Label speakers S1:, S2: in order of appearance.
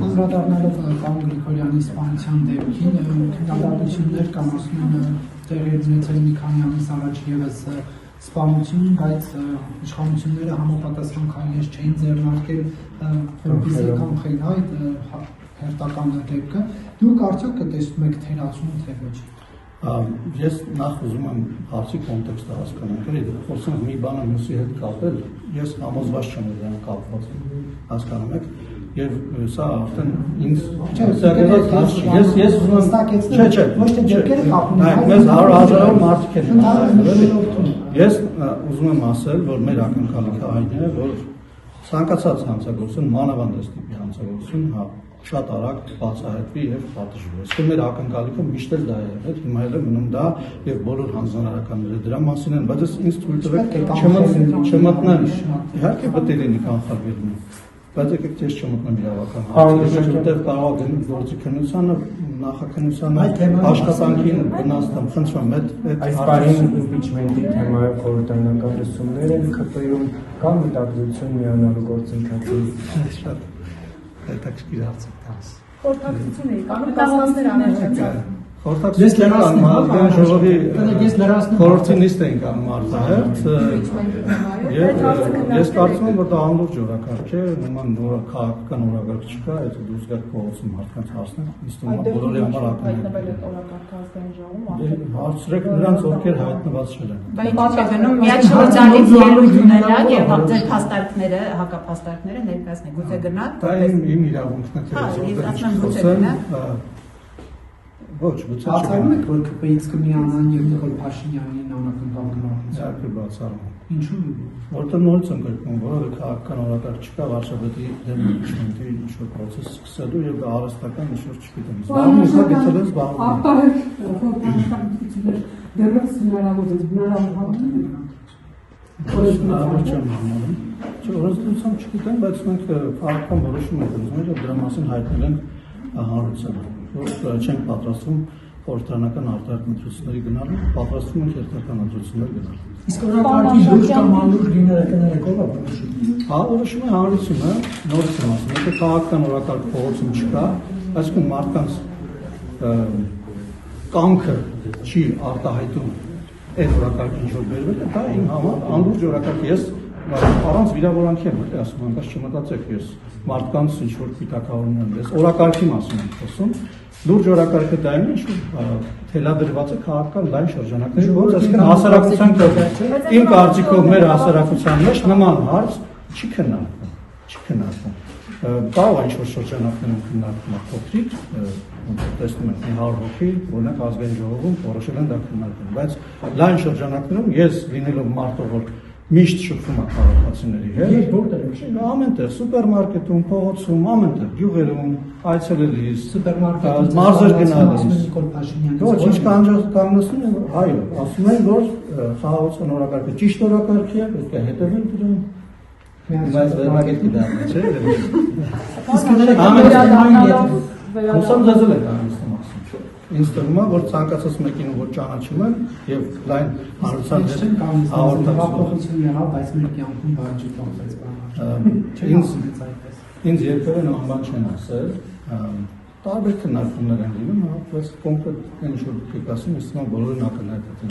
S1: Անդրադառնալով պարոն Գրիգորյանի սպանության դեպքին, քննադատություններ կամ ասում են տեղի ունեցել մի քանի ամիս առաջ ևս սպանություն, բայց իշխանությունները համապատասխան քայլեր չէին ձեռնարկել, որպեսզի կանխեն այդ հերթական դեպքը։ Դուք արդյոք կտեսնում եք թերացում, թե ոչ։
S2: Ես նախ ուզում եմ հարցի կոնտեքստը հասկանալ, խոսենք մի բանը մյուսի հետ կապել, ես համոզված չեմ դրան կապված, հասկանում եք, եւ սա արդեն ինձ ես ուզում եմ ոչ թե դեպքերը կապում են, մեզ 100,000-ով մարդիկ են ես ուզում եմ ասել, որ մեր ակնկալիքը այն է, որ ցանկացած հանցագործություն, մանավանդ տիպի հանցագործություն, շատ արագ բացահայտվի եւ պատժվի։ Այսինքն մեր ակնկալիքը միշտ էլ դա է եղել, հիմա էլ է մնում դա եւ բոլոր հանձնարարականները դրա մասին են, բայց ինձ թույլ տվեք չմտնեմ։ Իհարկե պետք է լինի կանխարգելում, բայց եկեք ես չմտնեմ իրավական հարցեր, որտեղ կարող է գործի քննությանը, նախաքննությանը, աշխատանքին վնասում, խնդրում եմ,
S3: այս բանին իմպիչմենտի թեմայով խորհրդարանական լսումներ են կատարում կամ մտադրություն միանալու գործընթացին։
S2: Շատ հետաքրքիր հարց է տալիս։
S4: Խորհրդակցություն էի կանում, կազմվածներ անհրաժեշտ։
S2: Խորհրդակցություն կանում, ազգային ժողովի խորհրդի նիստ էինք անում արտահերթ եւ ես կարծում եմ, որ դա անլուրջ օրակարգ է, նման քաղաքական օրակարգ չկա, այդ դուրս գալ փողոցում մարդկանց հասնել, նստում բոլորի համար
S4: հայտնվել է օրակարգը ազգային ժողովում։
S2: Հարցրեք նրանց, ովքեր հայտնված չեն։
S5: Բայց պատկերանում միակ շրջանից ելույթ ունենալ եւ ձեր փաստարկները, հակափաստարկները ներկայացնել, գուցե գնալ։
S2: Դա իմ իրավունքն է, թե ոչ, գուցե
S1: բացառում եք, որ ԿՊ-ից կմիանան եւ Նիկոլ Փաշինյանին անակնկալում։
S2: Իհարկե բացառում։
S1: Ինչու՞։
S2: Որտեղ նորից եմ գրկում, որովհետեւ քաղաքական օրակարգ չկա, վարչապետի դեմ իշխանքի ինչ-որ process սկսելու եւ դա արհեստական ինչ-որ չգիտեմ։ Զբաղվում է գտել է զբաղվում։
S4: Արտահերթ խորհրդանշանություններ դեռևս հնարավոր է,
S2: հնարավոր չեմ համարում։ Օրենսդրությամբ չգիտեմ, բայց մենք քաղաքական որոշում ենք ուզում եւ դրա մասին հայտնել ենք հանրությանը, որ չենք պատրաստվում խորհրդարանական արտահերթ ընտրությունների գնալու, պատրաստվում ենք հերթական ընտրություններ գնալ։
S1: Իսկ օրակարգի լուրջ կամ անլուրջ լինելը կներեք ով է որոշում։
S2: Հա, որոշում է հանրությունը, նորից եմ ասում, եթե քաղաքական օրակարգ փողոցում չկա, այսինքն մարդկանց կամքը չի արտահայտում այդ օրակարգը ինչ որ բերվել է, դա իմ համար անլուրջ օրակարգ ես առանց վիրավորանքի եմ ասում, անկախ չմտածեք ես մարդկանց ինչ որ պիտակավորներ եմ, ես օրակարգի մասին եմ խոսում, լուրջ օրակարգը դա է, ինչ թելադրված է քաղաքական լայն շրջանակների, որ այսինքն հասարակության իմ կարծիքով մեր հասարակության մեջ նման հարց չի քննարկվում։ Կարող է ինչ-որ շրջանակներում քննարկվում է փոքրիկ, տեսնում ենք 100 հոգի, օրինակ ազգային ժողովում որոշել են դա քննարկել, բայց լայն շրջանակներում ես լինելով մարդով, որ միշտ շփվում է քաղաքացիների հետ, ամենտեղ, սուպերմարկետում, փողոցում, ամենտեղ, գյուղերում, այցելելիս, մարզեր գնալիս, ոչ, ինչ կանգնեցնում են, այո, ասում են, որ խաղաղության օրակարգը ճիշտ օրակարգ է, պետք է հետևել դրան։ Բայց վերնագետի դառնա, չէ՞։ Հուսամ ձեզ էլ եք անցնում ասում։ Ինձ թվում է, որ ցանկացած մեկին որ ճանաչում են եւ լայն հանրության հետ
S1: հաղորդակցություն եղավ, բայց մեր կյանքում բաժի տոնպես բան։
S2: Ինձ երբևէ նման բան չեն ասել։ Տարբեր քննարկումներ են լինում, բայց կոնկրետ ինչ որ դուք ասում, ես բոլորին ակնհայտ եմ։